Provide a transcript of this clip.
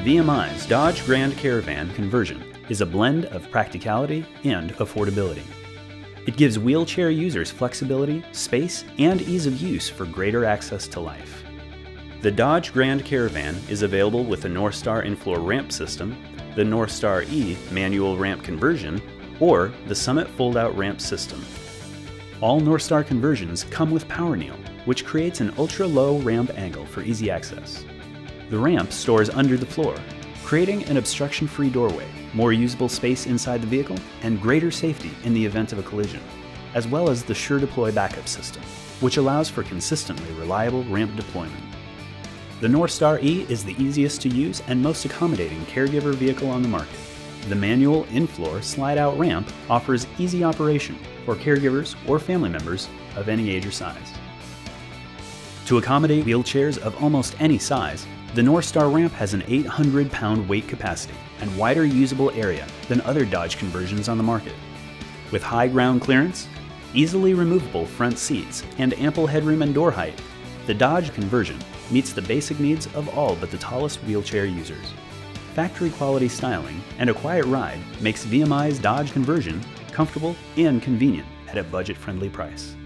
VMI's Dodge Grand Caravan conversion is a blend of practicality and affordability. It gives wheelchair users flexibility, space, and ease of use for greater access to life. The Dodge Grand Caravan is available with the Northstar in-floor ramp system, the Northstar E manual ramp conversion, or the Summit fold-out ramp system. All Northstar conversions come with Power Kneel, which creates an ultra-low ramp angle for easy access. The ramp stores under the floor, creating an obstruction-free doorway, more usable space inside the vehicle, and greater safety in the event of a collision, as well as the Sure Deploy backup system, which allows for consistently reliable ramp deployment. The Northstar E is the easiest to use and most accommodating caregiver vehicle on the market. The manual in-floor slide-out ramp offers easy operation for caregivers or family members of any age or size. To accommodate wheelchairs of almost any size, the Northstar ramp has an 800-pound weight capacity and wider usable area than other Dodge conversions on the market. With high ground clearance, easily removable front seats, and ample headroom and door height, the Dodge conversion meets the basic needs of all but the tallest wheelchair users. Factory quality styling and a quiet ride makes VMI's Dodge conversion comfortable and convenient at a budget-friendly price.